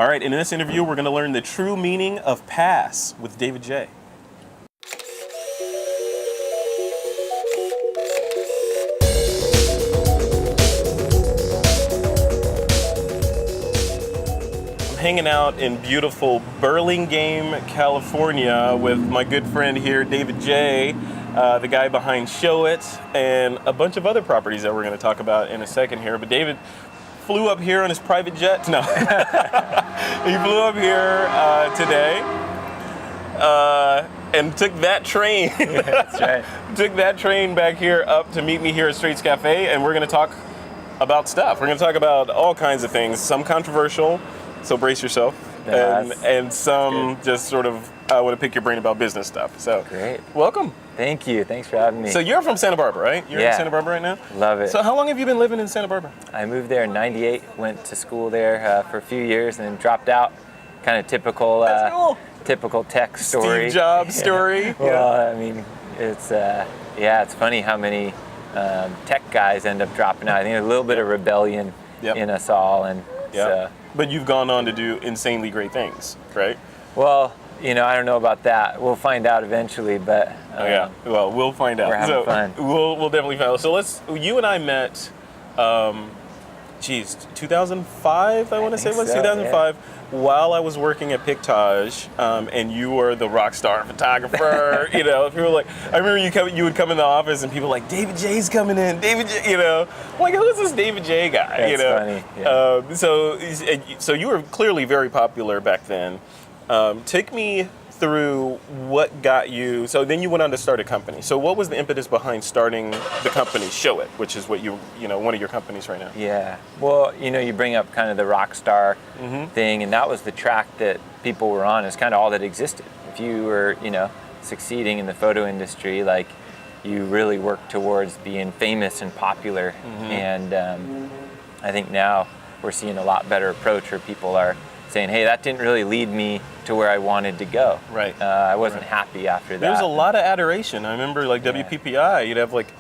All right, in this interview, we're going to learn the true meaning of pass with David J. Hanging out in beautiful Burlingame, California with my good friend here, David J., the guy behind Showit, and a bunch of other properties that we're going to talk about in a second here. But David flew up here on his private jet. No, he flew up here today and took that train. That's right. Took that train back here up to meet me here at Straits Cafe, and we're going to talk about stuff. We're going to talk about all kinds of things, some controversial, so brace yourself, and some just sort of, I want to pick your brain about business stuff. So great. Welcome. Thank you. Thanks for having me. So you're from Santa Barbara, right? You're in Santa Barbara right now? Love it. So how long have you been living in Santa Barbara? I moved there in '98, went to school there for a few years, and then dropped out. Kind of typical, typical tech story. Steve Jobs story. Well, I mean, it's it's funny how many tech guys end up dropping out. I think a little bit of rebellion in us all, and But you've gone on to do insanely great things, right? Well, I don't know about that. We'll find out eventually, but well, we'll find out. We're having fun. We'll definitely find out. So you and I met, 2005, I want to say it was 2005, while I was working at Pictage, and you were the rock star photographer. People like, I remember you would come in the office and people were like, David J's coming in, David J. I'm like, who's this David J guy? That's funny. Yeah. So you were clearly very popular back then. Take me through what got you. So then you went on to start a company. So what was the impetus behind starting the company Showit, which is what one of your companies right now? Yeah. Well, you bring up kind of the rock star thing, and that was the track that people were on. It's kind of all that existed. If you were, succeeding in the photo industry, like, you really worked towards being famous and popular. And I think now we're seeing a lot better approach where people are saying, hey, that didn't really lead me to where I wanted to go. Right. I wasn't happy after that. There was a lot of adoration. I remember WPPI, you'd have like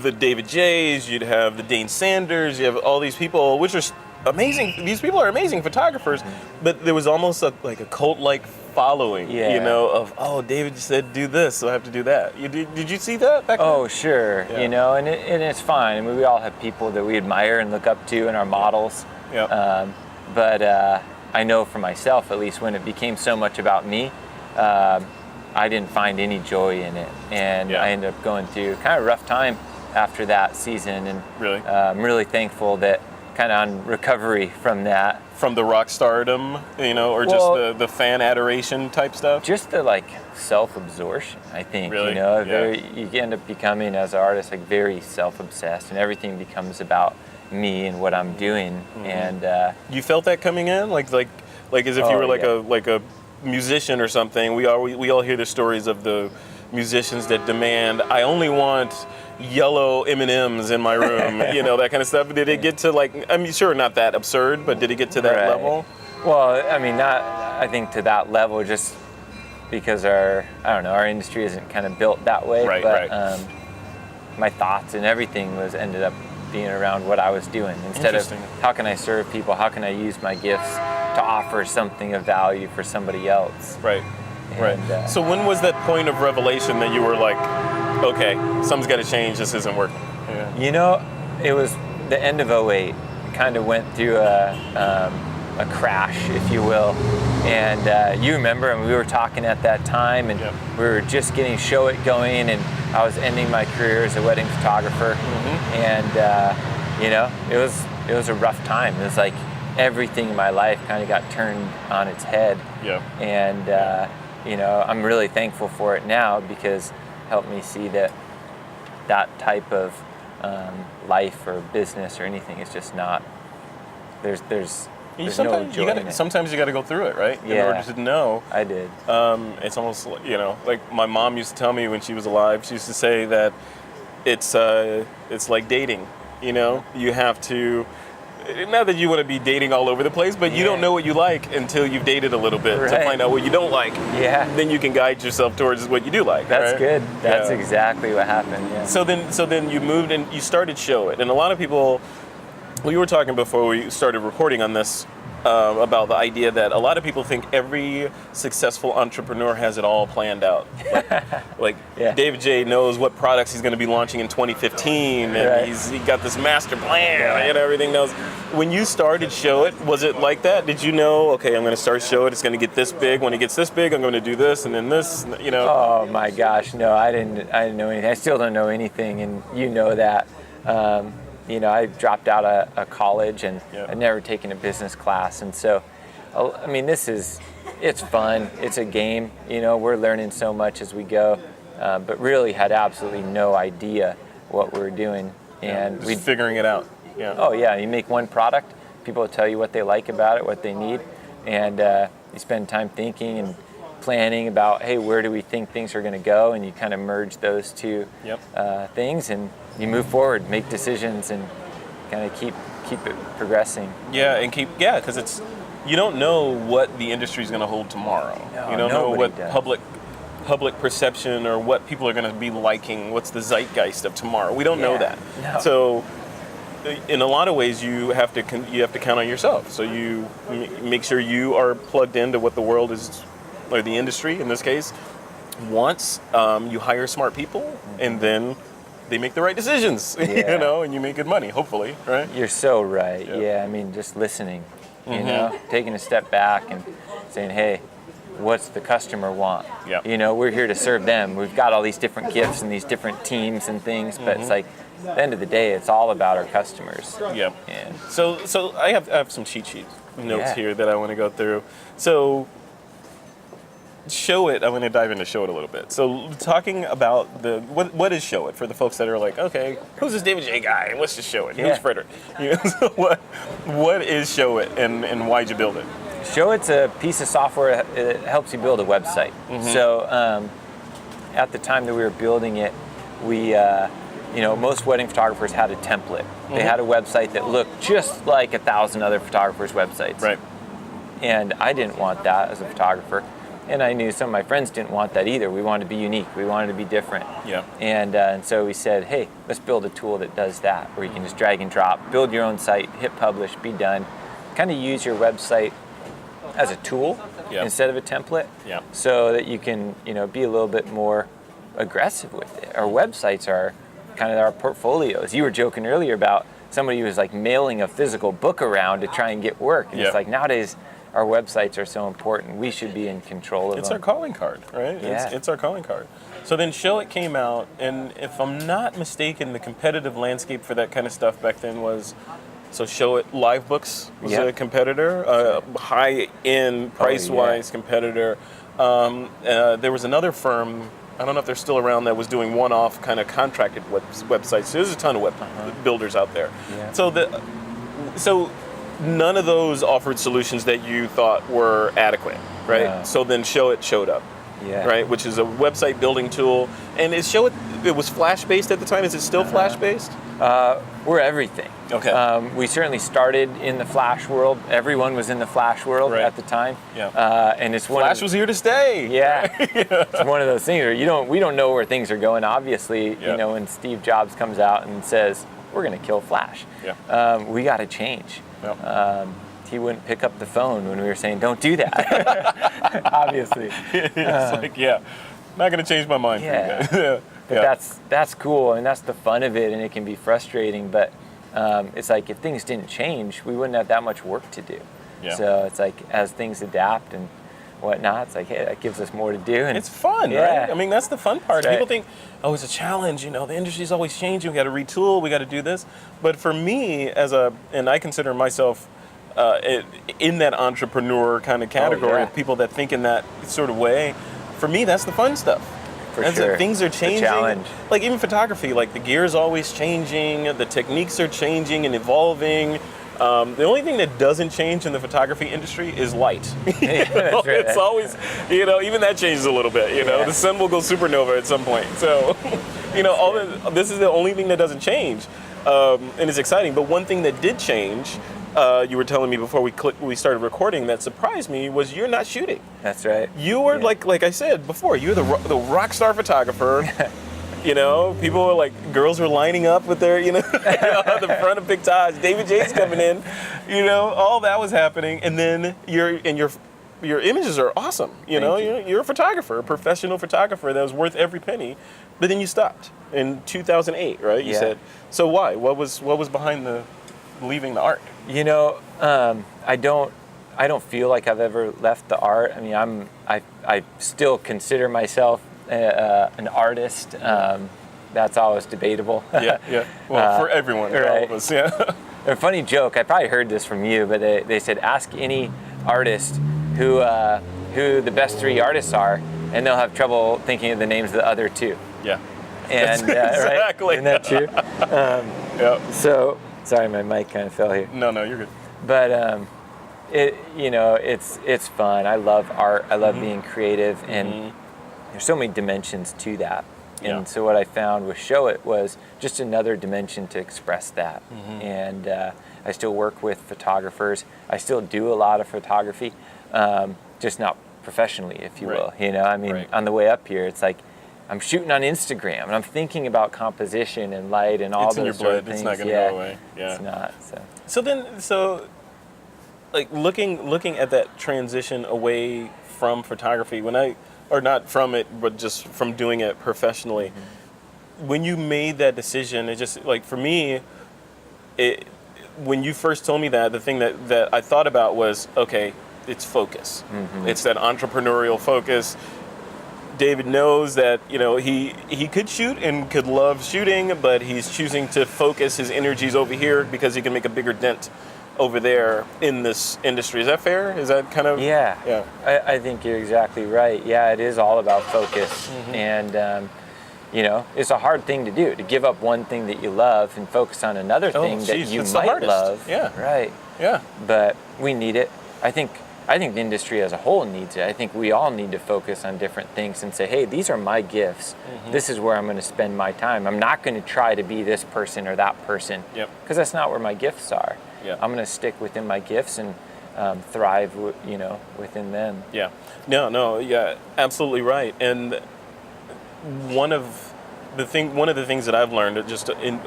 the David J's, you'd have the Dane Sanders, you have all these people, which are amazing. These people are amazing photographers, but there was almost a cult-like following, of, oh, David said do this, so I have to do that. Did you see that back then? Oh, sure. Yeah. And it's fine. I mean, we all have people that we admire and look up to in our models. Yeah. But I know for myself, at least, when it became so much about me, I didn't find any joy in it. And I ended up going through kind of a rough time after that season. And really? I'm really thankful that kind of on recovery from that. From the rock stardom, just the fan adoration type stuff? Just the self-absorption, I think. Really? You end up becoming, as an artist, very self-obsessed, and everything becomes about me and what I'm doing. And you felt that coming in, like as if you were like a musician or something. We all hear the stories of the musicians that demand, I only want yellow M&Ms in my room, that kind of stuff. Did it get to sure, not that absurd, but did it get to that level? Well, I mean, not, I think to that level, just because our industry isn't kind of built that way. But my thoughts and everything ended up being around what I was doing, instead of how can I serve people, how can I use my gifts to offer something of value for somebody else. Right. So when was that point of revelation that you were like, okay, something's got to change, this isn't working? It was the end of '08. Kind of went through a crash, if you will. And you remember, and we were talking at that time, and we were just getting Showit going, and I was ending my career as a wedding photographer. And it was a rough time. It was like everything in my life kind of got turned on its head. And I'm really thankful for it now, because it helped me see that type of life or business or anything is just not. There's no joy in it. Sometimes you got to go through it, right? In order to know. I did. It's almost like my mom used to tell me when she was alive. She used to say that it's like dating. You have to. Not that you want to be dating all over the place, but you don't know what you like until you've dated a little bit to find out what you don't like. Then you can guide yourself towards what you do like. That's good. That's exactly what happened. Yeah. So then you moved and you started Showit, and a lot of people. Well, you were talking before we started recording on this about the idea that a lot of people think every successful entrepreneur has it all planned out. Like Yeah. David J knows what products he's going to be launching in 2015, and Right. he got this master plan, Yeah. and everything else. When you started Showit, was it like that? Did you know, okay, I'm going to start Showit, it's going to get this big. When it gets this big, I'm going to do this, and then this, you know? Oh my gosh, no, I didn't know anything. I still don't know anything, and you know that. You know, I dropped out of college, and Yeah. I'd never taken a business class, and so, I mean, it's fun. It's a game. You know, we're learning so much as we go, but really had absolutely no idea what we were doing, and Just we figuring it out. Yeah. Oh yeah, you make one product, people will tell you what they like about it, what they need, and you spend time thinking and planning about, hey, where do we think things are going to go, and you kind of merge those two things, and you move forward, make decisions, and kind of keep it progressing. Yeah, and because it's, you don't know what the industry is going to hold tomorrow. No, you don't know nobody what does. public perception or what people are going to be liking. What's the zeitgeist of tomorrow? We don't know Yeah, that. no. So, in a lot of ways, you have to count on yourself. So you make sure you are plugged into what the world is, or the industry in this case, wants. You hire smart people, and then they make the right decisions. Yeah. You know, and you make good money. Hopefully, right? You're so right. Yeah. Yeah, I mean, just listening, you know, taking a step back and saying, hey, what's the customer want? Yeah. You know, we're here to serve them. We've got all these different gifts and these different teams and things, but it's like, at the end of the day, it's all about our customers. Yeah. And So I have some cheat sheet notes Yeah. here that I want to go through. So Showit, I'm going to dive into Showit a little bit. So talking about what is Showit for the folks that are like, okay, who's this David J guy and what's this Showit? Yeah. Who's Frederick? You know, so what is Showit and why'd you build it? Showit's a piece of software that helps you build a website. So at the time that we were building it, we, you know, most wedding photographers had a template. They had a website that looked just like 1,000 other photographers' websites. Right. And I didn't want that as a photographer. And I knew some of my friends didn't want that either. We wanted to be unique. We wanted to be different. Yeah. And so we said, hey, let's build a tool that does that, where you can just drag and drop, build your own site, hit publish, be done. Kind of use your website as a tool instead of a template, so that you can, you know, be a little bit more aggressive with it. Our websites are kind of our portfolios. You were joking earlier about somebody who was like mailing a physical book around to try and get work. And it's like nowadays our websites are so important. We should be in control of them. It's our calling card, right? Yeah. It's our calling card. So then Showit came out, and if I'm not mistaken, the competitive landscape for that kind of stuff back then was, so Showit Live Books was a competitor, high-end, price-wise competitor. There was another firm, I don't know if they're still around, that was doing one-off kind of contracted websites. So there's a ton of web builders out there. Yeah. So none of those offered solutions that you thought were adequate, right? No. So then Showit showed up, right? Which is a website building tool. And is Showit, it was Flash-based at the time? Is it still Flash-based? We're everything. Okay. We certainly started in the Flash world. Everyone was in the Flash world at the time. Yeah. And it's Flash was here to stay. Yeah. It's one of those things where we don't know where things are going. Obviously, you know, when Steve Jobs comes out and says, we're going to kill Flash, we got to change. He wouldn't pick up the phone when we were saying, don't do that. Obviously. It's like, not going to change my mind for you guys. But that's cool. I mean, that's the fun of it, and it can be frustrating. But it's like if things didn't change, we wouldn't have that much work to do. Yeah. So it's like as things adapt and whatnot, it's like, hey, that gives us more to do. And it's fun, right? I mean, that's the fun part. Right. People think, oh, it's a challenge. You know, the industry's always changing. We got to retool. We got to do this. But for me, and I consider myself in that entrepreneur kind of category of people that think in that sort of way. For me, that's the fun stuff. For sure. Things are changing. The challenge. Like even photography, like the gear's always changing, the techniques are changing and evolving. The only thing that doesn't change in the photography industry is light. That's right. It's always, you know, even that changes a little bit. You know, the sun will go supernova at some point. So, you know, this is the only thing that doesn't change, and it's exciting. But one thing that did change, you were telling me before we started recording, that surprised me was you're not shooting. That's right. You were like I said before, you're the rock star photographer. You know, people were like, girls were lining up with their, on the front of Pictage. David J's coming in, all that was happening. And then your images are awesome. You're a photographer, a professional photographer that was worth every penny. But then you stopped in 2008, right? You said. So why? What was behind the leaving the art? I don't feel like I've ever left the art. I mean, I still consider myself an artist. That's always debatable. Yeah. Well, for everyone, right. all of us, yeah. A funny joke. I probably heard this from you, but they said ask any artist who the best 3 artists are, and they'll have trouble thinking of the names of the other 2. Yeah. And exactly. Right? Isn't that true? Yeah. So sorry, my mic kind of fell here. No, you're good. But it's fun. I love art. I love being creative, and there's so many dimensions to that. And so what I found with Showit was just another dimension to express that. And I still work with photographers. I still do a lot of photography, just not professionally, if you will. On the way up here, it's like I'm shooting on Instagram, and I'm thinking about composition and light and all those sort of things. It's not going to go away. Yeah. It's not. So like looking at that transition away from photography, or not from it, but just from doing it professionally, when you made that decision, it just, like, for me, when you first told me that, the thing that I thought about was, okay, it's focus. It's that entrepreneurial focus. David knows that, he could shoot and could love shooting, but he's choosing to focus his energies over here because he can make a bigger dent over there in this industry. Is that fair? Is that kind of... Yeah. I think you're exactly right. Yeah, it is all about focus. And, it's a hard thing to do, to give up one thing that you love and focus on another thing that you might love. Yeah. Right. Yeah. But we need it. I think the industry as a whole needs it. I think we all need to focus on different things and say, hey, these are my gifts. This is where I'm going to spend my time. I'm not going to try to be this person or that person, because that's not where my gifts are. I'm going to stick within my gifts and thrive, within them. Yeah. No. Yeah, absolutely right. And one of the things that I've learned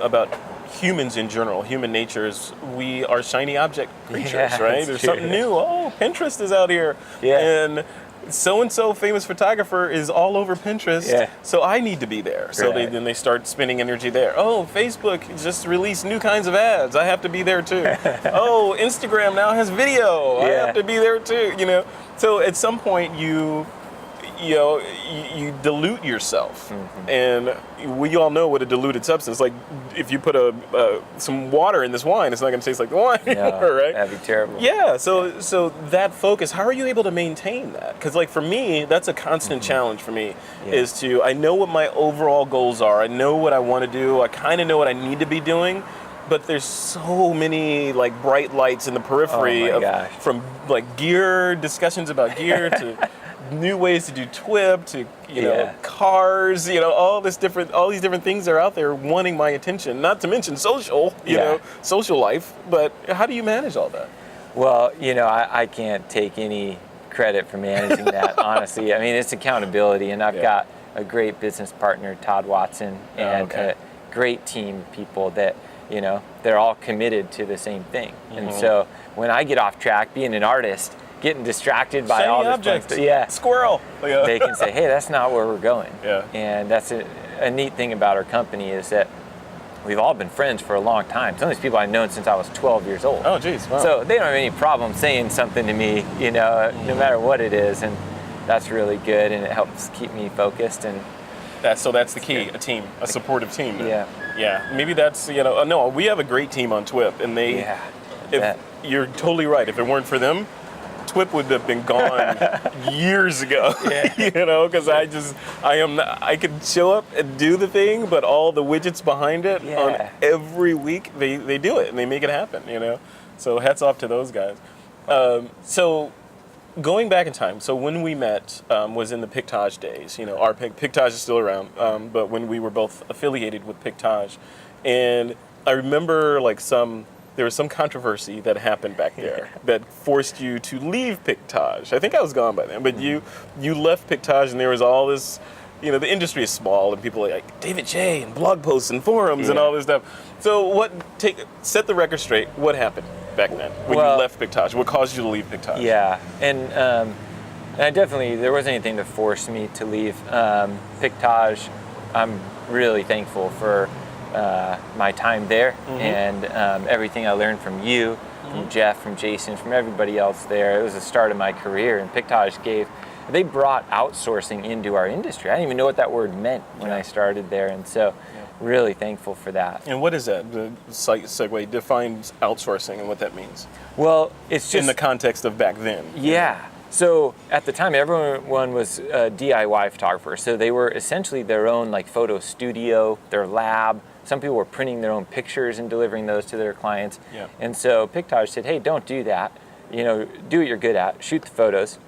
about humans in general, human nature, is we are shiny object creatures, right? There's something new. Oh, Pinterest is out here. Yeah. And so-and-so famous photographer is all over Pinterest, so I need to be there. So then they start spending energy there. Oh, Facebook just released new kinds of ads. I have to be there too. Oh, Instagram now has video. I have to be there too, So at some point you dilute yourself. And we all know what a diluted substance, like if you put some water in this wine, it's not going to taste like the wine anymore, right? That'd be terrible. Yeah, so that focus, how are you able to maintain that? Because, like, for me, that's a constant challenge for me, is I know what my overall goals are. I know what I want to do. I kind of know what I need to be doing. But there's so many, like, bright lights in the periphery from, like, gear, discussions about gear to new ways to do TWIP to cars, all these different things are out there wanting my attention. Not to mention social, social life. But how do you manage all that? Well, I can't take any credit for managing that, honestly. I mean, it's accountability, and I've got a great business partner, Todd Watson, and a great team of people that they're all committed to the same thing. And so when I get off track, being an artist, getting distracted by all this objects, squirrel. They can say, hey, that's not where we're going. Yeah. And that's a neat thing about our company, is that we've all been friends for a long time. Some of these people I've known since I was 12 years old. Oh, geez. Wow. So they don't have any problem saying something to me, no matter what it is. And that's really good, and it helps keep me focused. And that's the key, a team, a supportive team. Yeah. Maybe that's, no, we have a great team on TWIP, and you're totally right. If it weren't for them, TWIP would have been gone years ago. Because I could show up and do the thing, but all the widgets behind it on every week, they do it and they make it happen, So hats off to those guys. So going back in time, so when we met was in the Pictage days. Our Pictage is still around, but when we were both affiliated with Pictage. And I remember there was some controversy that happened back there that forced you to leave Pictage. I think I was gone by then, but you left Pictage, and there was all this the industry is small and people are like David J and blog posts and forums and Yeah. all this stuff. So set the record straight. What happened back then when you left Pictage? What caused you to leave Pictage? Yeah, and there wasn't anything to force me to leave Pictage. I'm really thankful for my time there and everything I learned from you, from Jeff, from Jason, from everybody else there. It was the start of my career, and Pictage they brought outsourcing into our industry. I didn't even know what that word meant when I started there, and so really thankful for that. And what is that? The site segue defines outsourcing and what that means. Well, it's just in the context of back then. Yeah. So at the time, everyone was a DIY photographer. So they were essentially their own photo studio, their lab. Some people were printing their own pictures and delivering those to their clients. Yeah. And so Pictage said, hey, don't do that. Do what you're good at. Shoot the photos,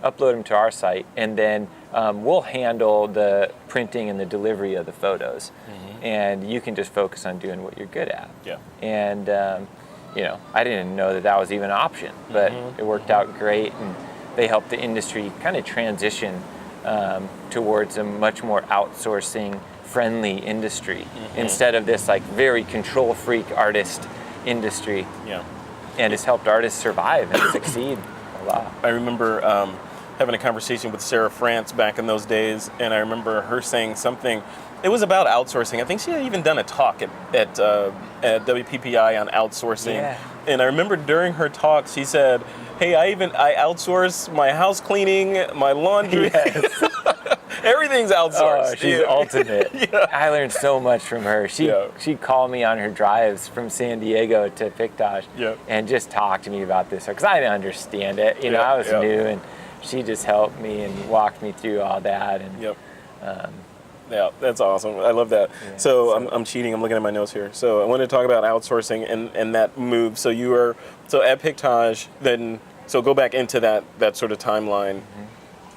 upload them to our site, and then we'll handle the printing and the delivery of the photos. And you can just focus on doing what you're good at. Yeah. And I didn't know that was even an option, but it worked out great, and they helped the industry kind of transition towards a much more outsourcing friendly industry instead of this very control freak artist industry. Yeah. And it's helped artists survive and succeed a lot. I remember having a conversation with Sarah France back in those days, and I remember her saying something. It was about outsourcing. I think she had even done a talk at WPPI on outsourcing. Yeah. And I remember during her talk, she said, hey, I outsource my house cleaning, my laundry. Yes. Everything's outsourced. Oh, she's ultimate. Yeah. I learned so much from her. She'd call me on her drives from San Diego to Pictage and just talk to me about this because I didn't understand it. I was new, and she just helped me and walked me through all that. And yeah, that's awesome. I love that. Yeah, so I'm cheating. I'm looking at my notes here. So I want to talk about outsourcing and that move. So you were at Pictage, then go back into that sort of timeline.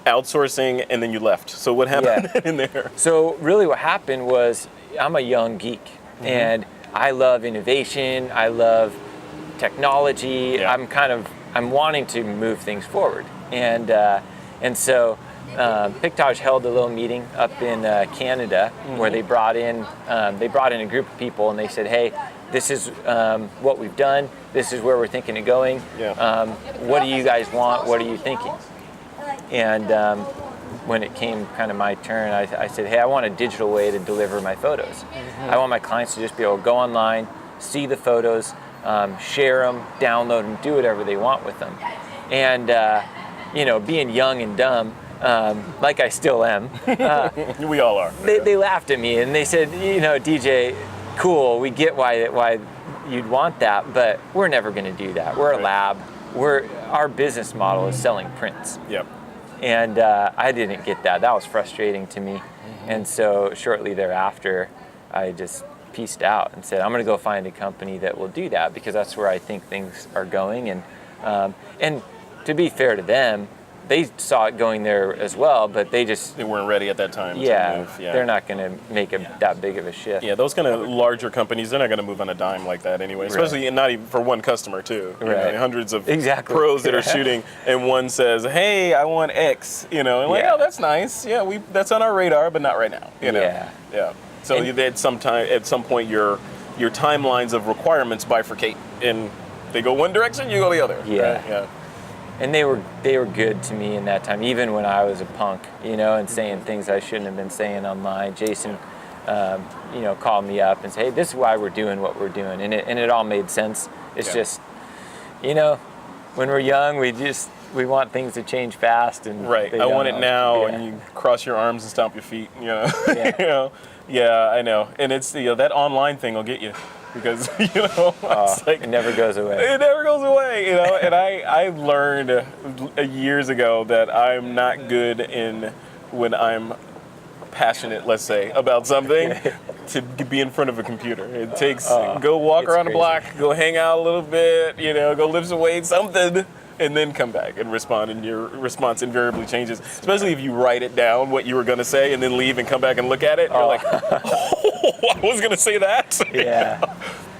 Outsourcing, and then you left. So what happened in there? So really what happened was I'm a young geek, and I love innovation. I love technology. Yeah. I'm wanting to move things forward. And so Pictage held a little meeting up in Canada where they brought in a group of people, and they said, hey, this is what we've done. This is where we're thinking of going. Yeah. What do you guys want? What are you thinking? And when it came kind of my turn, I said, hey, I want a digital way to deliver my photos. I want my clients to just be able to go online, see the photos, share them, download them, do whatever they want with them. And, being young and dumb, like I still am, We all are. they laughed at me and they said, DJ, cool, we get why you'd want that, but we're never going to do that. We're a lab. Our business model is selling prints. Yep. And I didn't get that. That was frustrating to me. And so shortly thereafter, I just pieced out and said, I'm going to go find a company that will do that because that's where I think things are going. And to be fair to them, they saw it going there as well, but they weren't ready at that time to move. Yeah. They're not going to make that big of a shift. Yeah, those kind of larger companies, they're not going to move on a dime like that anyway, especially not even for one customer too. Hundreds of pros that are shooting, and one says, hey, I want X, and oh, that's nice. Yeah, that's on our radar, but not right now. Yeah. So at some point, your timelines of requirements bifurcate, and they go one direction, you go the other. Yeah. Right? Yeah. And they were good to me in that time, even when I was a punk, and saying things I shouldn't have been saying online. Jason, called me up and said, hey, this is why we're doing what we're doing. And it all made sense. It's just, when we're young, we want things to change fast. And I want it now, and you cross your arms and stomp your feet, Yeah. Yeah, I know. And it's that online thing will get you. Because it's it never goes away. It never goes away, And I learned years ago that I'm not good when I'm passionate, let's say, about something, to be in front of a computer. It takes go walk around the block, go hang out a little bit, go lift some weights, something, and then come back and respond. And your response invariably changes, especially if you write it down what you were going to say and then leave and come back and look at it. And you're like, oh, I was going to say that. Yeah.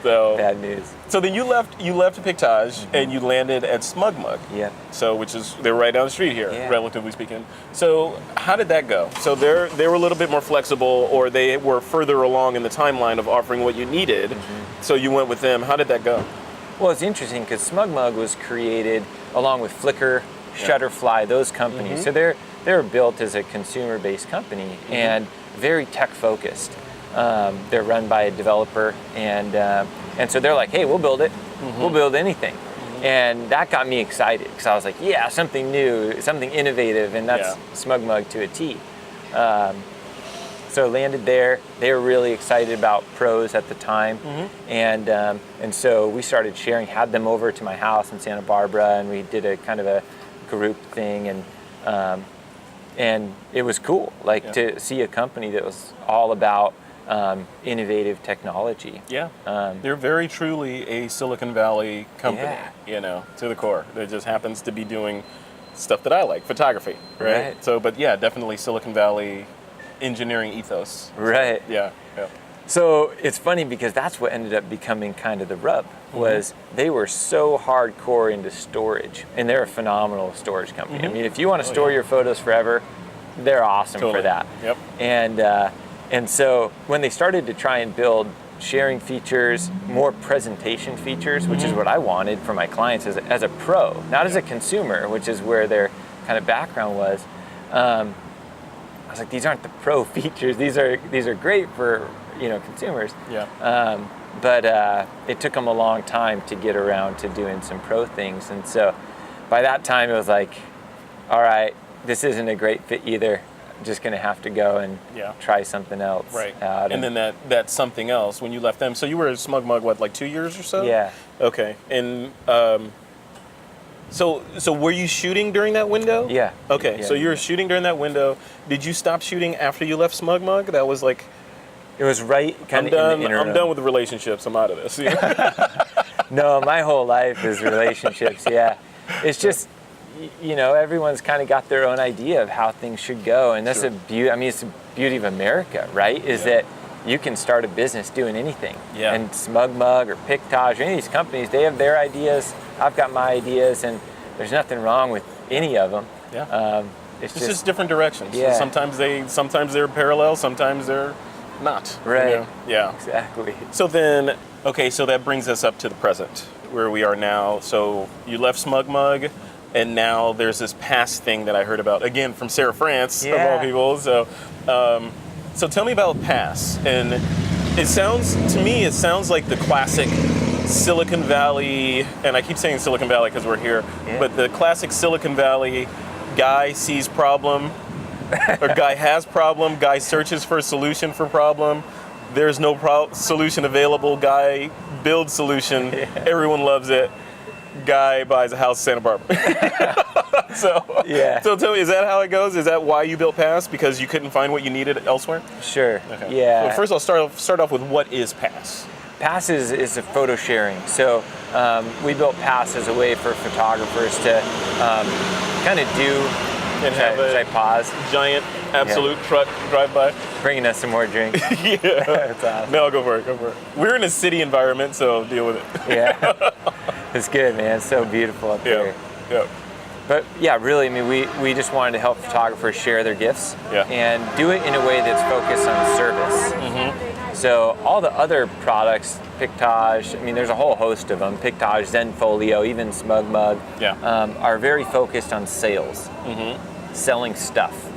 So Bad news. So then you left Pictage and you landed at Smug Mug. Yeah. So they're right down the street here, Yeah. relatively speaking. So how did that go? So they were a little bit more flexible, or they were further along in the timeline of offering what you needed. So you went with them. How did that go? Well, it's interesting because Smug Mug was created along with Flickr, Shutterfly, those companies. So they were built as a consumer-based company and very tech-focused. They're run by a developer, and so they're like, hey, we'll build it. We'll build anything. And that got me excited because I was like, yeah, something new, something innovative, and that's Smug Mug to a T. So landed there. They were really excited about pros at the time, and so we started sharing. Had them over to my house in Santa Barbara, and we did a kind of a group thing, and it was cool, to see a company that was all about innovative technology. Yeah, they're very truly a Silicon Valley company, to the core. That just happens to be doing stuff that I like, photography, right? So, but yeah, definitely Silicon Valley engineering ethos. Right. Yeah. So it's funny because that's what ended up becoming kind of the rub, was they were so hardcore into storage, and they're a phenomenal storage company. I mean, if you want to store your photos forever, they're awesome for that. Yep. And so when they started to try and build sharing features, more presentation features, which is what I wanted for my clients as a pro, not as a consumer, which is where their kind of background was. I was like, these aren't the pro features. These are great for consumers. Yeah. But it took them a long time to get around to doing some pro things, and so by that time it was like, all right, this isn't a great fit either. I'm just gonna have to go and try something else. Right. Out. And then that something else when you left them. So you were at Smug Mug like 2 years or so? Yeah. Okay. And so were you shooting during that window? Yeah. Okay. Yeah. So you were shooting during that window. Did you stop shooting after you left Smug Mug? That was like, It was right kind of in the interim. I'm done with the relationships. I'm out of this. No, my whole life is relationships. Yeah. It's just, everyone's kind of got their own idea of how things should go, and that's it's the beauty of America, right? Is that you can start a business doing anything. Yeah. And Smug Mug or Pictage or any of these companies, they have their ideas. I've got my ideas, and there's nothing wrong with any of them. Yeah. It's just different directions. Yeah. Sometimes they're parallel. Sometimes they're not. Right. Yeah. Exactly. So then, so that brings us up to the present, where we are now. So you left Smug Mug, and now there's this PASS thing that I heard about, again, from Sarah France, of all people. So so tell me about PASS. And it sounds like the classic Silicon Valley, and I keep saying Silicon Valley because we're here, but the classic Silicon Valley guy sees problem, or guy has problem, guy searches for a solution for problem, there's no solution available, guy builds solution, everyone loves it, guy buys a house in Santa Barbara. So tell me, is that how it goes? Is that why you built PASS? Because you couldn't find what you needed elsewhere? Sure. Okay. Yeah. Well, first I'll start off with what is PASS? PASS is a photo sharing. So we built PASS as a way for photographers to kind of do. And have should I pause? Giant absolute truck drive by. Bringing us some more drinks. Yeah. That's awesome. No, go for it. We're in a city environment, so deal with it. Yeah. It's good, man. It's so beautiful up there. Yeah. But yeah, really, we just wanted to help photographers share their gifts and do it in a way that's focused on service. So all the other products, Pictage, there's a whole host of them, Pictage, Zenfolio, even Smug Mug, are very focused on sales, selling stuff.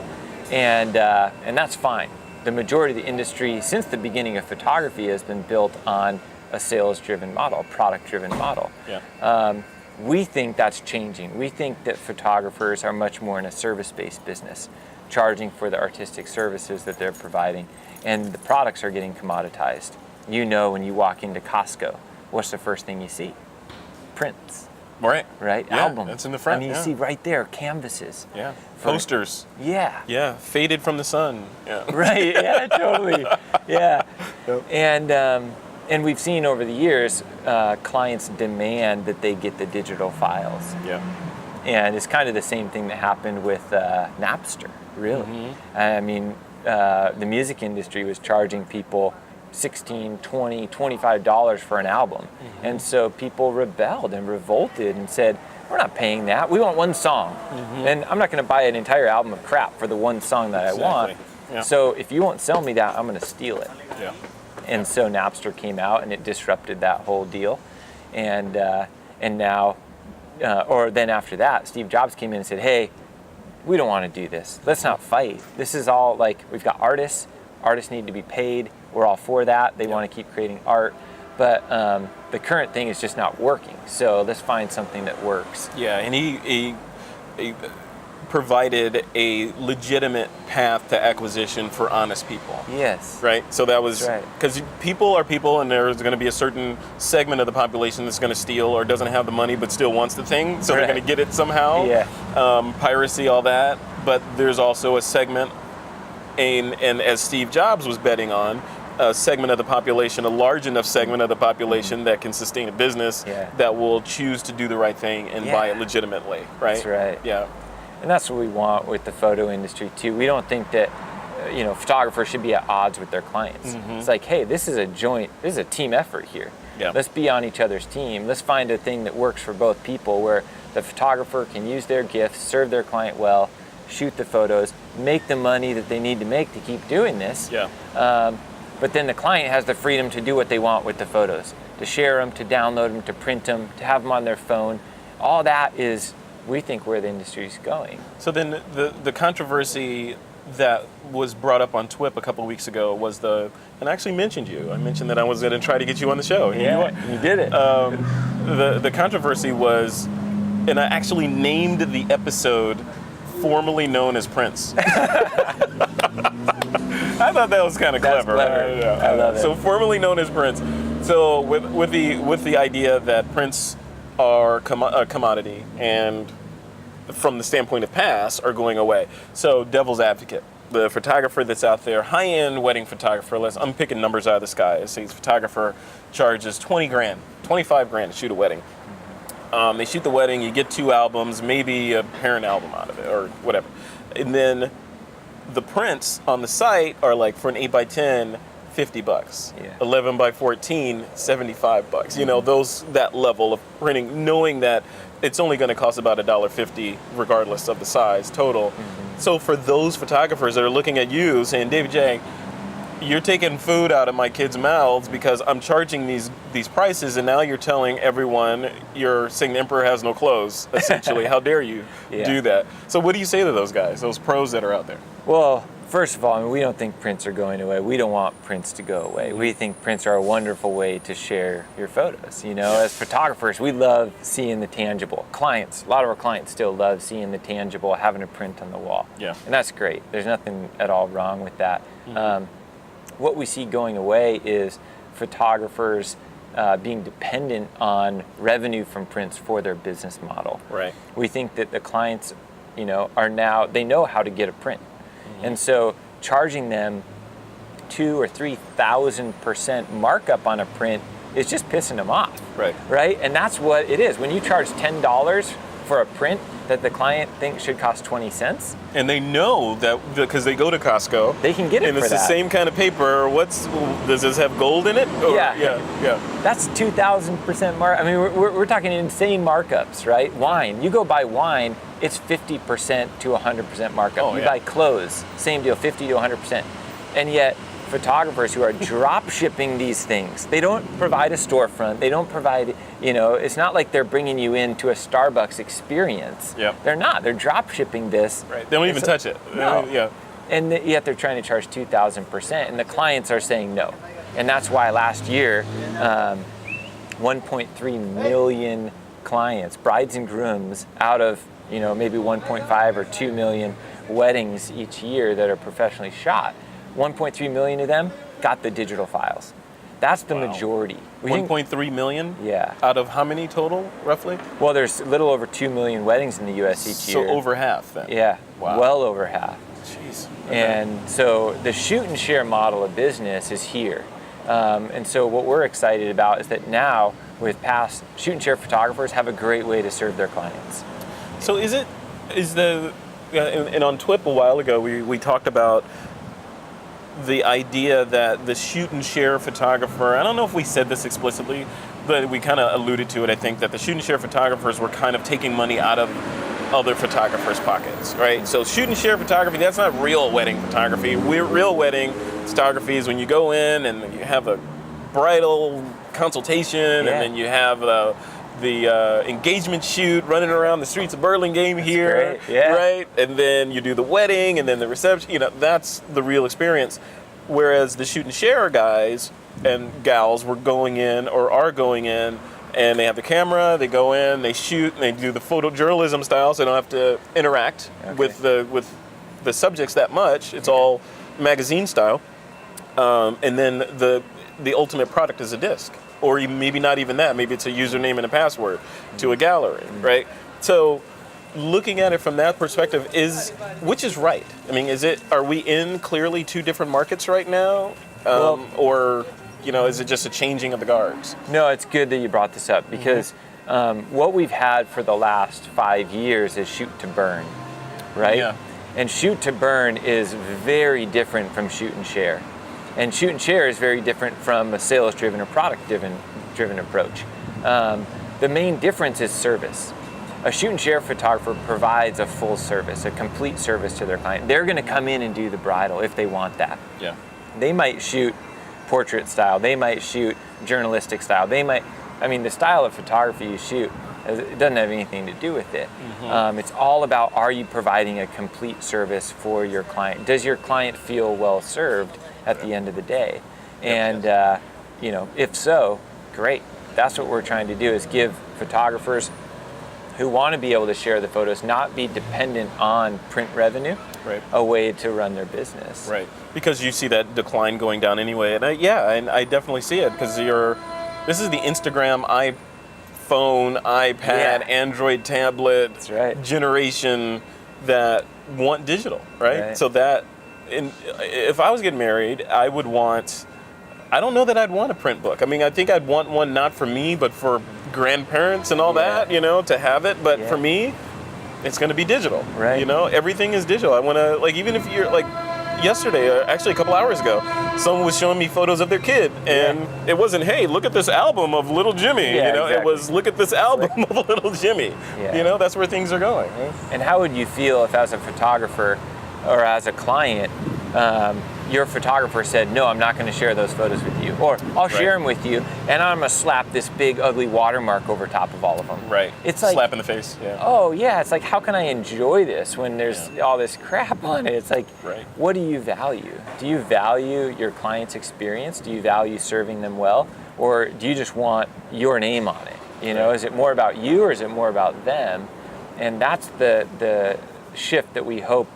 And that's fine. The majority of the industry, since the beginning of photography, has been built on a sales-driven model, product-driven model. Yeah. We think that's changing. We think that photographers are much more in a service-based business, charging for the artistic services that they're providing, and the products are getting commoditized. When you walk into Costco, what's the first thing you see? Prints. Right. Right? Yeah, Albums. that's in the front. You see right there, canvases. Yeah. Posters. Yeah. Yeah. Faded from the sun. Yeah. Right. Yeah. Totally. Yeah. Yep. And we've seen over the years, clients demand that they get the digital files. Yeah. And it's kind of the same thing that happened with Napster, really. The music industry was charging people $16, $20, $25 for an album. And so people rebelled and revolted and said, we're not paying that. We want one song. And I'm not going to buy an entire album of crap for the one song that I want. Yeah. So if you won't sell me that, I'm going to steal it. Yeah. And so Napster came out and it disrupted that whole deal. And now, or then after that, Steve Jobs came in and said, hey, we don't want to do this. Let's not fight. This is all like, we've got artists. Artists need to be paid. We're all for that. They want to keep creating art. But the current thing is just not working. So let's find something that works. Yeah, and he provided a legitimate path to acquisition for honest people. Yes. Right? So that was, That's right. because people are people, and there's going to be a certain segment of the population that's going to steal or doesn't have the money but still wants the thing, so they're going to get it somehow. Yeah. Piracy, all that. But there's also a segment, and as Steve Jobs was betting on, a segment of the population, a large enough segment of the population that can sustain a business that will choose to do the right thing and buy it legitimately, right? That's right. Yeah. And that's what we want with the photo industry too. We don't think that photographers should be at odds with their clients. It's like, hey, this is a team effort here. Yeah. Let's be on each other's team. Let's find a thing that works for both people, where the photographer can use their gifts, serve their client well, shoot the photos, make the money that they need to make to keep doing this. Yeah. But then the client has the freedom to do what they want with the photos, to share them, to download them, to print them, to have them on their phone. All that is, we think, where the industry is going. So then the controversy that was brought up on TWIP a couple of weeks ago was and I actually mentioned you. I mentioned that I was going to try to get you on the show. And you did it. The controversy was, and I actually named the episode formerly known as Prince. I thought that was kind of clever. Clever. I love it. So formerly known as Prince. So with the idea that Prince are a commodity, and from the standpoint of PASS are going away. So devil's advocate, the photographer that's out there, high-end wedding photographer, I'm picking numbers out of the sky. Say photographer charges 20 grand, 25 grand to shoot a wedding. They shoot the wedding, you get 2 albums, maybe a parent album out of it or whatever. And then the prints on the site are like, for an 8x10, $50. Yeah. 11 by 14, $75. You know, that level of printing, knowing that it's only going to cost about $1.50 regardless of the size total. So for those photographers that are looking at you saying, David J., you're taking food out of my kids' mouths because I'm charging these prices, and now you're telling everyone you're saying the emperor has no clothes, essentially. How dare you do that? So what do you say to those guys, those pros that are out there? Well, first of all, we don't think prints are going away. We don't want prints to go away. We think prints are a wonderful way to share your photos. As photographers, we love seeing the tangible. Clients, a lot of our clients still love seeing the tangible, having a print on the wall. Yeah. And that's great. There's nothing at all wrong with that. What we see going away is photographers being dependent on revenue from prints for their business model. Right. We think that the clients, are now, they know how to get a print. And so charging them 2,000 or 3,000% markup on a print is just pissing them off. Right? And that's what it is. When you charge $10 for a print that the client thinks should cost 20 cents. And they know that because they go to Costco. They can get it and for it's that. the same kind of paper. Does this have gold in it? Or, yeah. That's 2,000% mark. I mean, we're talking insane markups, right? Wine. You go buy wine, it's 50% to 100% markup. You buy clothes, same deal, 50 to 100%. And yet, photographers who are drop shipping these things, they don't provide a storefront. They don't provide, it's not like they're bringing you into a Starbucks experience. They're not. They're drop shipping this. Right. They don't even touch it. No. And yet they're trying to charge 2,000%, and the clients are saying no. And that's why last year, 1.3 million clients, brides and grooms, out of maybe 1.5 or 2 million weddings each year that are professionally shot, 1.3 million of them got the digital files. That's the majority. 1.3 million? Yeah. Out of how many total, roughly? Well, there's a little over 2 million weddings in the U.S. each year. So over half, then? Yeah. Wow. Well over half. Jeez. Okay. And so the shoot and share model of business is here. And so what we're excited about is that now, with PASS, shoot and share photographers have a great way to serve their clients. So and on TWIP a while ago, we talked about the idea that the shoot and share photographer, I don't know if we said this explicitly, but we kind of alluded to it, I think, that the shoot and share photographers were kind of taking money out of other photographers' pockets, right? So shoot and share photography, that's not real wedding photography. Real wedding photography is when you go in and you have a bridal consultation, and then you have the engagement shoot running around the streets of Burlingame here, right? And then you do the wedding and then the reception, you know, that's the real experience. Whereas the shoot and share guys and gals were going in or are going in and they have the camera, they go in, they shoot, and they do the photojournalism style, so they don't have to interact with the subjects that much. It's all magazine style. And then the ultimate product is a disc. Or maybe not even that. Maybe it's a username and a password to a gallery, right? So looking at it from that perspective, which is right? I mean, are we in clearly two different markets right now? Or, you know, is it just a changing of the guards? No, it's good that you brought this up because what we've had for the last 5 years is shoot to burn, right? Yeah. And shoot to burn is very different from shoot and share. And shoot and share is very different from a sales-driven or product-driven approach. The main difference is service. A shoot and share photographer provides a full service, a complete service to their client. They're going to come in and do the bridal if they want that. Yeah. They might shoot portrait style. They might shoot journalistic style. The style of photography you shoot, it doesn't have anything to do with it. It's all about, are you providing a complete service for your client? Does your client feel well served at the end of the day? And if so, great. That's what we're trying to do, is give photographers who want to be able to share the photos, not be dependent on print revenue, a way to run their business. Right, because you see that decline going down anyway. And I definitely see it, because this is the Instagram, iPhone, iPad, Android tablet generation that want digital, right? So that, if I was getting married, I don't know that I'd want a print book. I mean, I think I'd want one not for me, but for grandparents and all that, to have it. But for me, it's going to be digital, right? Everything is digital. I want to, even if you're yesterday, actually a couple hours ago, someone was showing me photos of their kid, and it wasn't, hey, look at this album of little Jimmy, It was, look at this album of little Jimmy. That's where things are going. And how would you feel if, as a photographer or as a client, your photographer said, no, I'm not going to share those photos with you, or I'll share them with you, and I'm going to slap this big ugly watermark over top of all of them. Right. It's like, slap in the face. Yeah. Oh yeah, it's like, how can I enjoy this when there's all this crap on it? It's like, what do you value? Do you value your client's experience? Do you value serving them well, or do you just want your name on it? Is it more about you, or is it more about them? And that's the shift that we hope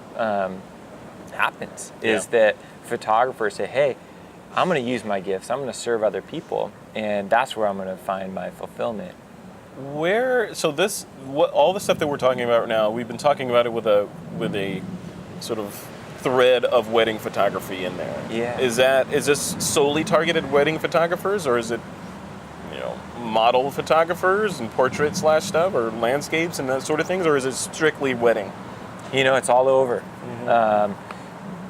happens, is that photographers say, hey, I'm going to use my gifts, I'm going to serve other people, and that's where I'm going to find my fulfillment. All the stuff that we're talking about now, we've been talking about it with a sort of thread of wedding photography in there. Yeah. Is this solely targeted wedding photographers, or is it model photographers and portrait / stuff, or landscapes and that sort of things, or is it strictly wedding? It's all over.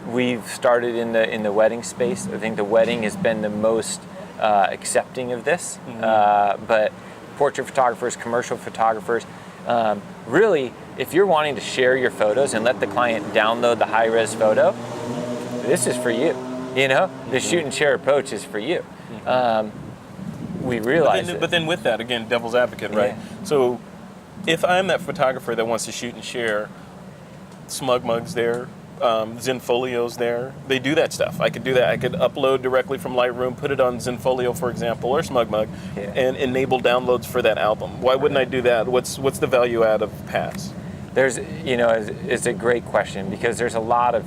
We've started in the wedding space. I think the wedding has been the most accepting of this. But portrait photographers, commercial photographers, really, if you're wanting to share your photos and let the client download the high-res photo, this is for you. The shoot and share approach is for you. We realize but then with that, again, devil's advocate, right? So if I'm that photographer that wants to shoot and share, SmugMug's there, Zenfolio's there. They do that stuff. I could do that. I could upload directly from Lightroom, put it on Zenfolio, for example, or SmugMug, and enable downloads for that album. Why wouldn't I do that? What's the value add of PASS? It's a great question, because there's a lot of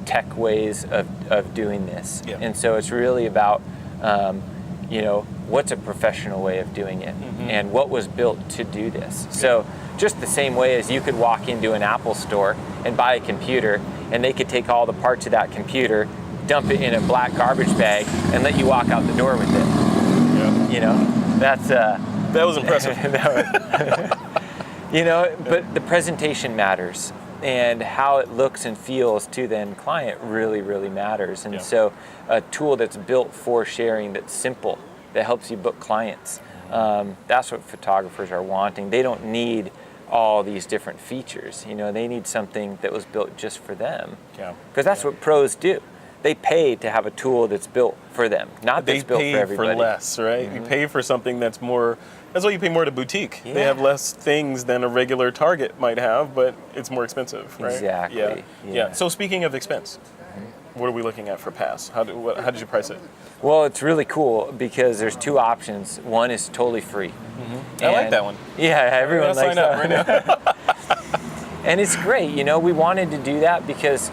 tech ways of doing this. And so it's really about, what's a professional way of doing it, and what was built to do this. So just the same way as you could walk into an Apple store and buy a computer, and they could take all the parts of that computer, dump it in a black garbage bag, and let you walk out the door with it. That's that was impressive. but the presentation matters. And how it looks and feels to the end client really, really matters. And Yeah. so a tool that's built for sharing, that's simple, that helps you book clients, that's what photographers are wanting. They don't need all these different features. They need something that was built just for them. Yeah. Because that's what pros do. They pay to have a tool that's built for them, not that's built for everybody. They pay for less, right? You pay for something that's more. That's why you pay more to boutique. Yeah. They have less things than a regular Target might have, but it's more expensive, right? Exactly. Yeah. So speaking of expense, what are we looking at for Pass? How did you price it? Well, it's really cool because there's two options. One is totally free. I like that one. Yeah, everyone likes sign up that right now. And it's great. We wanted to do that because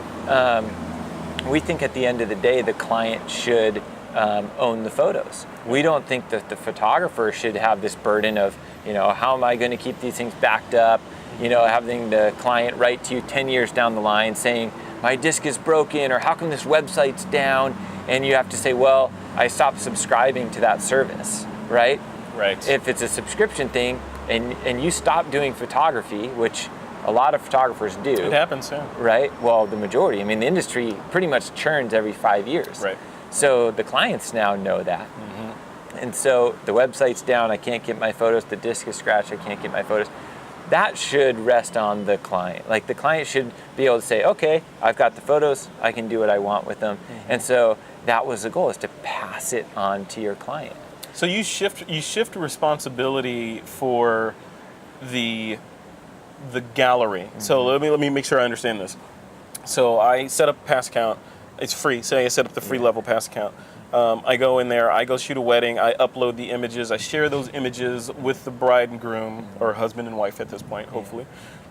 we think at the end of the day, the client should own the photos. We don't think that the photographer should have this burden of, how am I going to keep these things backed up? Having the client write to you 10 years down the line saying, my disk is broken, or how come this website's down? And you have to say, well, I stopped subscribing to that service, right? Right. If it's a subscription thing and you stop doing photography, which a lot of photographers do. It happens, yeah. Right? Well, the majority. The industry pretty much churns every 5 years. Right. So the clients now know that. And so the website's down, I can't get my photos, the disk is scratched, I can't get my photos. That should rest on the client. Like the client should be able to say, okay, I've got the photos, I can do what I want with them. And so that was the goal, is to pass it on to your client. So you shift responsibility for the gallery. So let me make sure I understand this. So I set up a Pass account. It's free. Say I set up the free level Pass account. I go in there, I go shoot a wedding, I upload the images, I share those images with the bride and groom, or husband and wife at this point, hopefully.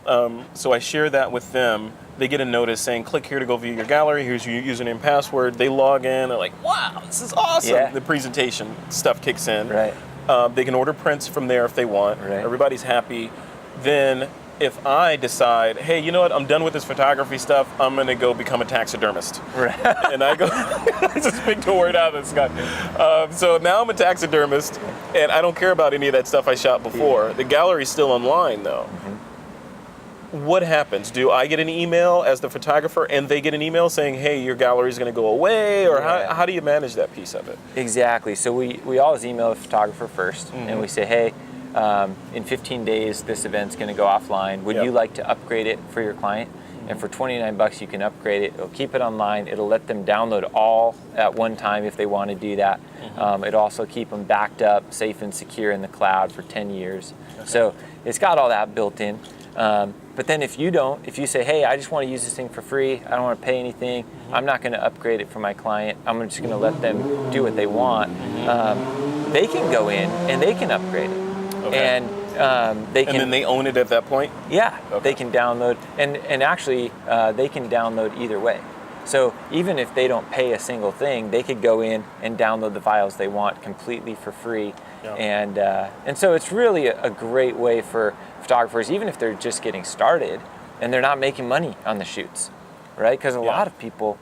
So I share that with them. They get a notice saying, click here to go view your gallery, here's your username and password. They log in, they're like, wow, this is awesome. Yeah. The presentation stuff kicks in. Right. They can order prints from there if they want. Right. Everybody's happy. Then if I decide, hey, you know what, I'm done with this photography stuff, I'm going to go become a taxidermist. Right. And I go, just pick the word out of the sky. So now I'm a taxidermist, and I don't care about any of that stuff I shot before. The gallery's still online, though. What happens? Do I get an email as the photographer, and they get an email saying, hey, your gallery's going to go away? Or how do you manage that piece of it? Exactly. So we always email the photographer first, and we say, hey, in 15 days, this event's going to go offline. Would you like to upgrade it for your client? And for $29, you can upgrade it. It'll keep it online. It'll let them download all at one time if they want to do that. It'll also keep them backed up, safe and secure in the cloud for 10 years. Okay. So it's got all that built in. But then if you say, hey, I just want to use this thing for free, I don't want to pay anything, I'm not going to upgrade it for my client, I'm just going to let them do what they want, they can go in and they can upgrade it. Okay. And they can. And then they own it at that point? Yeah, okay. They can download, and actually they can download either way. So even if they don't pay a single thing, they could go in and download the files they want completely for free. Yeah. And so it's really a great way for photographers, even if they're just getting started and they're not making money on the shoots, right? Because a lot of people,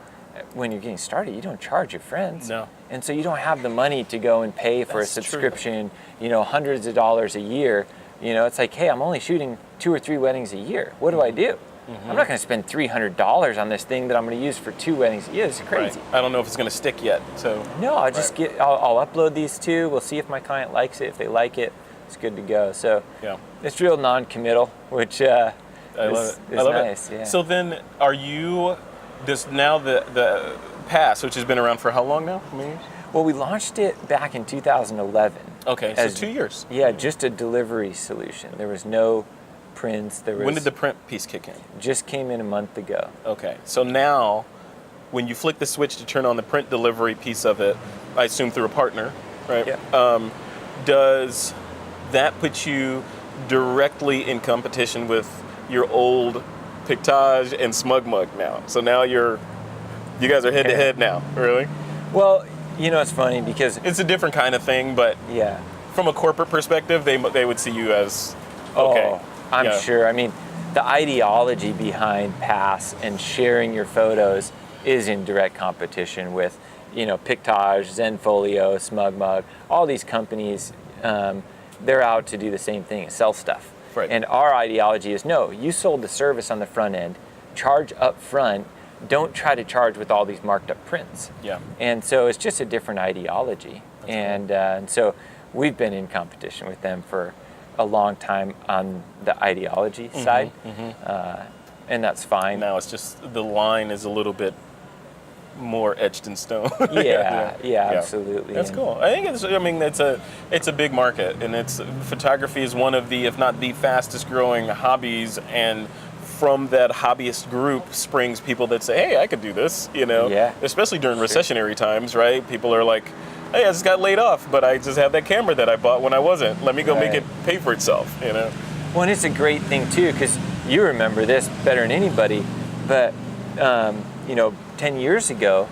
when you're getting started, you don't charge your friends. No. And so you don't have the money to go and pay for a subscription, hundreds of dollars a year. It's like, hey, I'm only shooting 2 or 3 weddings a year. What do I do? I'm not going to spend $300 on this thing that I'm going to use for 2 weddings a year. It's crazy. Right. I don't know if it's going to stick yet. So no, I'll just I'll upload these 2. We'll see if my client likes it. If they like it, it's good to go. So it's real non-committal, which I love nice. It. Yeah. So then, are you now the Pass, which has been around for how long now? How many years? Well, we launched it back in 2011. Okay, so 2 years. Yeah, just a delivery solution. There was no prints. When did the print piece kick in? Just came in a month ago. Okay, so now, when you flick the switch to turn on the print delivery piece of it, I assume through a partner, right? Yeah. Does that put you directly in competition with your old Pictage and Smug Mug now? So now you guys are head to head now, really? Well, it's funny because it's a different kind of thing, but from a corporate perspective, they would see you as okay. Oh, I'm sure. I mean, the ideology behind Pass and sharing your photos is in direct competition with, Pictage, Zenfolio, Smug Mug, all these companies. They're out to do the same thing, sell stuff. Right. And our ideology is, no, you sold the service on the front end, charge up front, don't try to charge with all these marked up prints. Yeah. And so it's just a different ideology. And so we've been in competition with them for a long time on the ideology side. And that's fine. Now it's just the line is a little bit more etched in stone. Yeah, absolutely. That's And cool. I think it's a big market, and photography is one of the, if not the fastest growing hobbies, and from that hobbyist group springs people that say, hey, I could do this, especially during recessionary times, right? People are like, hey, I just got laid off, but I just have that camera that I bought when I wasn't. Let me go make it pay for itself, Well, and it's a great thing too, because you remember this better than anybody, but 10 years ago,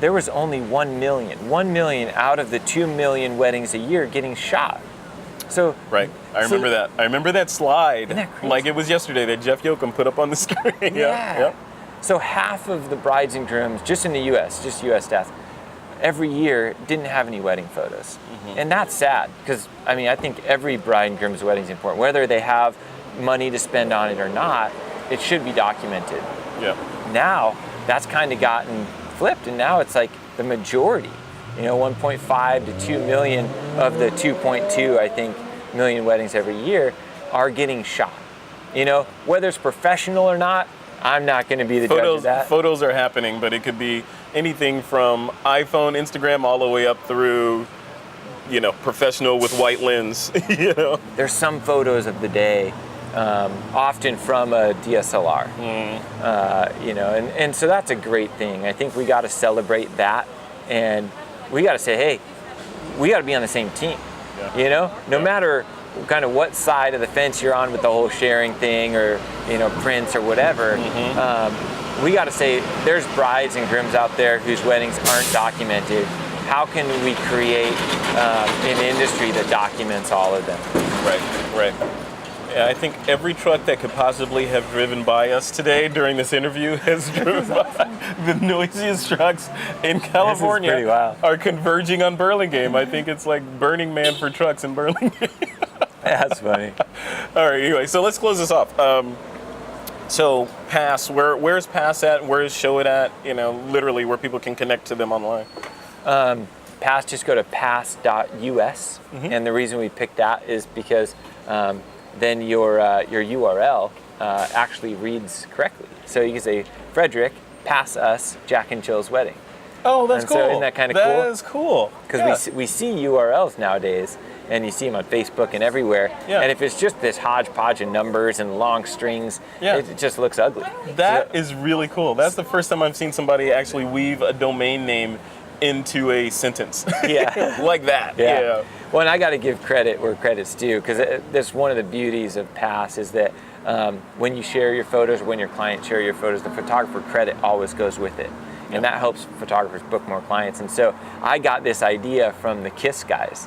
there was only 1 million out of the 2 million weddings a year getting shot. So right, I remember that. I remember that slide, Isn't that crazy? like it was yesterday, that Jeff Yoakum put up on the screen. Yeah. So half of the brides and grooms, just in the U.S., just U.S. stats, every year didn't have any wedding photos, and that's sad because I think every bride and groom's wedding is important, whether they have money to spend on it or not. It should be documented. Yeah. Now that's kind of gotten flipped, and now it's like the majority, 1.5 to 2 million of the 2.2, I think, million weddings every year are getting shot. Whether it's professional or not, I'm not going to be the judge of that. Photos are happening, but it could be anything from iPhone, Instagram, all the way up through, professional with white lens, There's some photos of the day, often from a DSLR, and so that's a great thing. I think we got to celebrate that, and we got to say, hey, we got to be on the same team, no matter kind of what side of the fence you're on with the whole sharing thing or, prints or whatever. We got to say there's brides and grooms out there whose weddings aren't documented. How can we create an industry that documents all of them? Right. Yeah, I think every truck that could possibly have driven by us today during this interview has driven by. The noisiest trucks in California pretty wild. are converging on Burlingame. I think it's like Burning Man for trucks in Burlingame. That's funny. All right, anyway, so let's close this off. So PASS, where's PASS at? Where is Showit at? Literally where people can connect to them online. PASS, just go to pass.us. And the reason we picked that is because then your URL actually reads correctly. So you can say, Frederick, pass us Jack and Jill's wedding. Oh, that's and cool. So isn't that kind of cool? That is cool. Because we see URLs nowadays, and you see them on Facebook and everywhere. Yeah. And if it's just this hodgepodge of numbers and long strings, it just looks ugly. That is really cool. That's the first time I've seen somebody actually weave a domain name into a sentence. Yeah. Like that. Yeah. Well, and I got to give credit where credit's due, because that's one of the beauties of PASS is that when you share your photos, or when your clients share your photos, the photographer credit always goes with it. And that helps photographers book more clients. And so I got this idea from the KISS guys.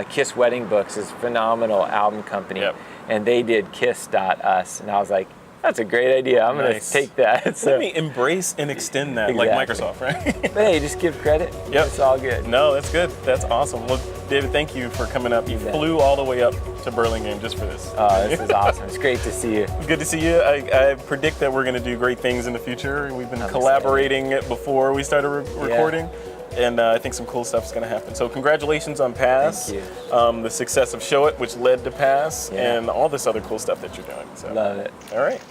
KISS Wedding Books is a phenomenal album company. And they did kiss.us. And I was like, that's a great idea. I'm going to take that. So, let me embrace and extend that, like Microsoft, right? But hey, just give credit. Yep. It's all good. No, that's good. That's awesome. Well, David, thank you for coming up. You flew all the way up to Burlingame just for this. Oh, this is awesome. It's great to see you. Good to see you. I predict that we're going to do great things in the future. We've been collaborating before we started recording. And I think some cool stuff is going to happen. So congratulations on PASS, the success of Showit, which led to PASS, and all this other cool stuff that you're doing. So. Love it. All right.